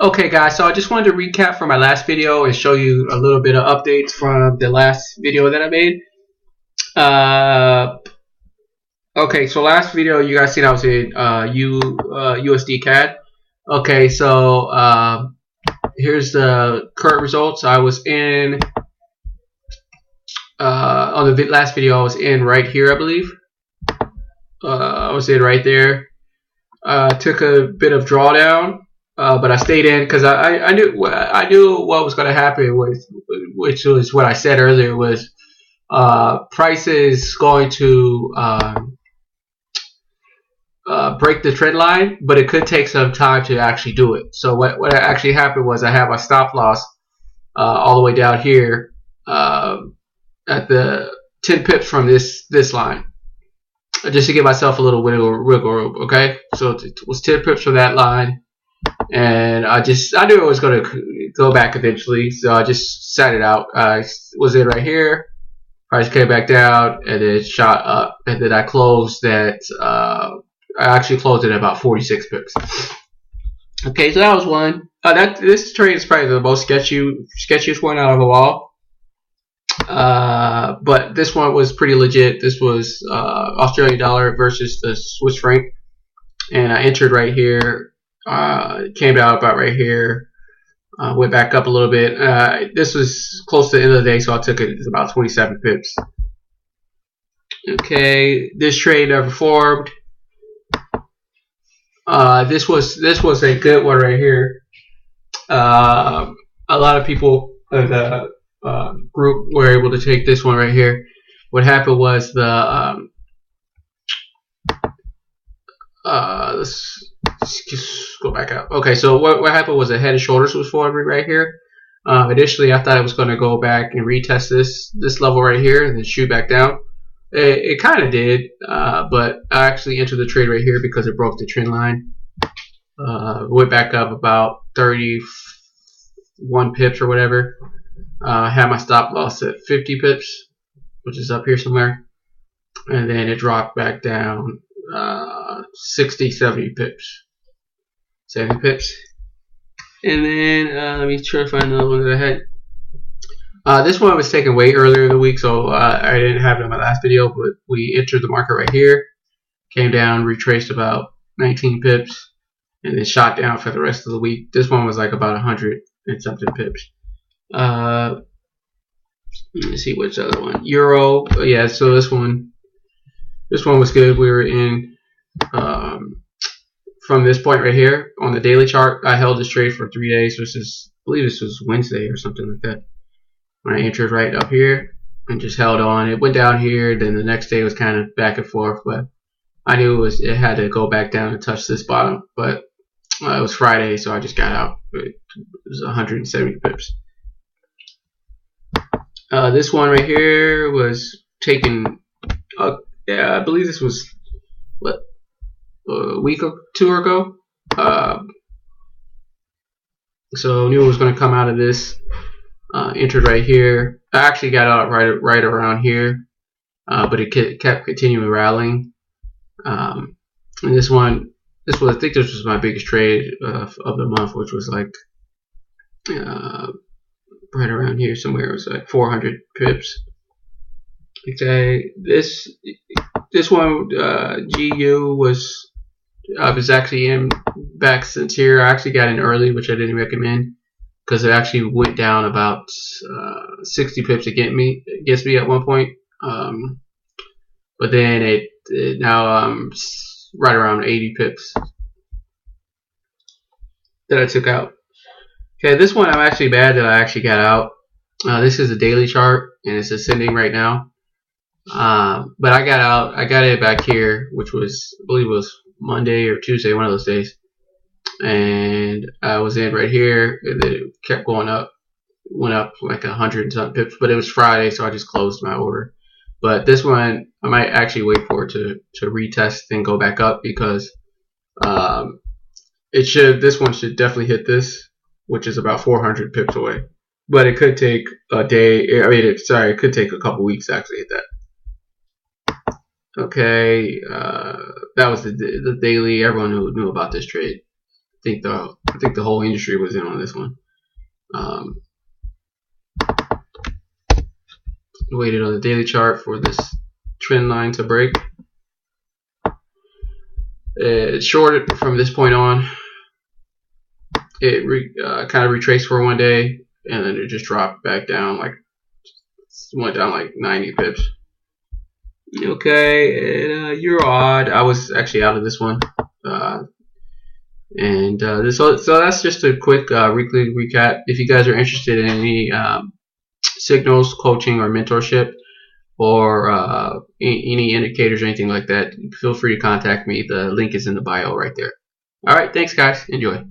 Okay, guys, so I just wanted to recap from my last video and show you a little bit of updates from the last video that I made. Uh, okay, so last video you guys seen I was in USD CAD. Okay, so here's the current results. I was in on the last video. I was in right here, I believe. I was in right there. Took a bit of drawdown. But I stayed in because I knew what was going to happen, which was what I said earlier, was price is going to break the trend line, but it could take some time to actually do it. So what actually happened was I had my stop loss all the way down here at the 10 pips from this line, just to give myself a little wiggle room. Okay, so it was 10 pips from that line. And I knew it was going to go back eventually, so I just sat it out. I was in right here, price came back down, and then shot up, and then I closed at I actually closed it at about 46 pips. Okay, so that was one. This trade is probably the most sketchiest one out of them all. But this one was pretty legit. This was Australian dollar versus the Swiss franc, and I entered right here. Came out about right here, went back up a little bit. This was close to the end of the day, so I took it about 27 pips. Okay, this trade never formed. This was a good one right here. A lot of people in the group were able to take this one right here. What happened was let's just go back out. Okay, so what happened was a head and shoulders was forming right here. Initially, I thought it was going to go back and retest this level right here and then shoot back down. It kind of did, but I actually entered the trade right here because it broke the trend line. Went back up about 31 pips or whatever. Had my stop loss at 50 pips, which is up here somewhere, and then it dropped back down 60, 70 pips. 70 pips. And then let me try to find another one that I had. This one was taken way earlier in the week, so I didn't have it in my last video, but we entered the market right here, came down, retraced about 19 pips, and then shot down for the rest of the week. This one was like about 100 and something pips. Let me see which other one. Euro. Yeah, so this one was good. We were in from this point right here on the daily chart. I held this trade for 3 days, which is, I believe this was Wednesday or something like that, when I entered right up here and just held on. It went down here, then the next day was kind of back and forth, but I knew it had to go back down and touch this bottom, but it was Friday, so I just got out. It was 170 pips. This one right here was taken, yeah, I believe this was, what, a week or two ago. So knew it was going to come out of this. Entered right here. I actually got out right around here, but it kept continuing rallying. And this one, I think this was my biggest trade of the month, which was like right around here somewhere. It was like 400 pips. Okay, this one GU was. I was actually in back since here. I actually got in early, which I didn't recommend because it actually went down about 60 pips against me at one point. But then it now right around 80 pips that I took out. Okay, this one I'm actually mad that I actually got out. This is a daily chart and it's ascending right now. But I got out. I got it back here, which was, I believe it was Monday or Tuesday, one of those days, and I was in right here, and then it kept going up, went up like 100 and something pips, but it was Friday, so I just closed my order. But this one, I might actually wait for it to retest and go back up because this one should definitely hit this, which is about 400 pips away. But it could take a day. It could take a couple weeks to actually hit that. Okay, that was the daily. Everyone knew about this trade. I think the whole industry was in on this one. Waited on the daily chart for this trend line to break. It shorted from this point on. It kind of retraced for one day, and then it just dropped back down, like went down like 90 pips. Okay, Euro odd. I was actually out of this one. So that's just a quick weekly recap. If you guys are interested in any signals, coaching, or mentorship, or any indicators or anything like that, feel free to contact me. The link is in the bio right there. All right, thanks guys. Enjoy.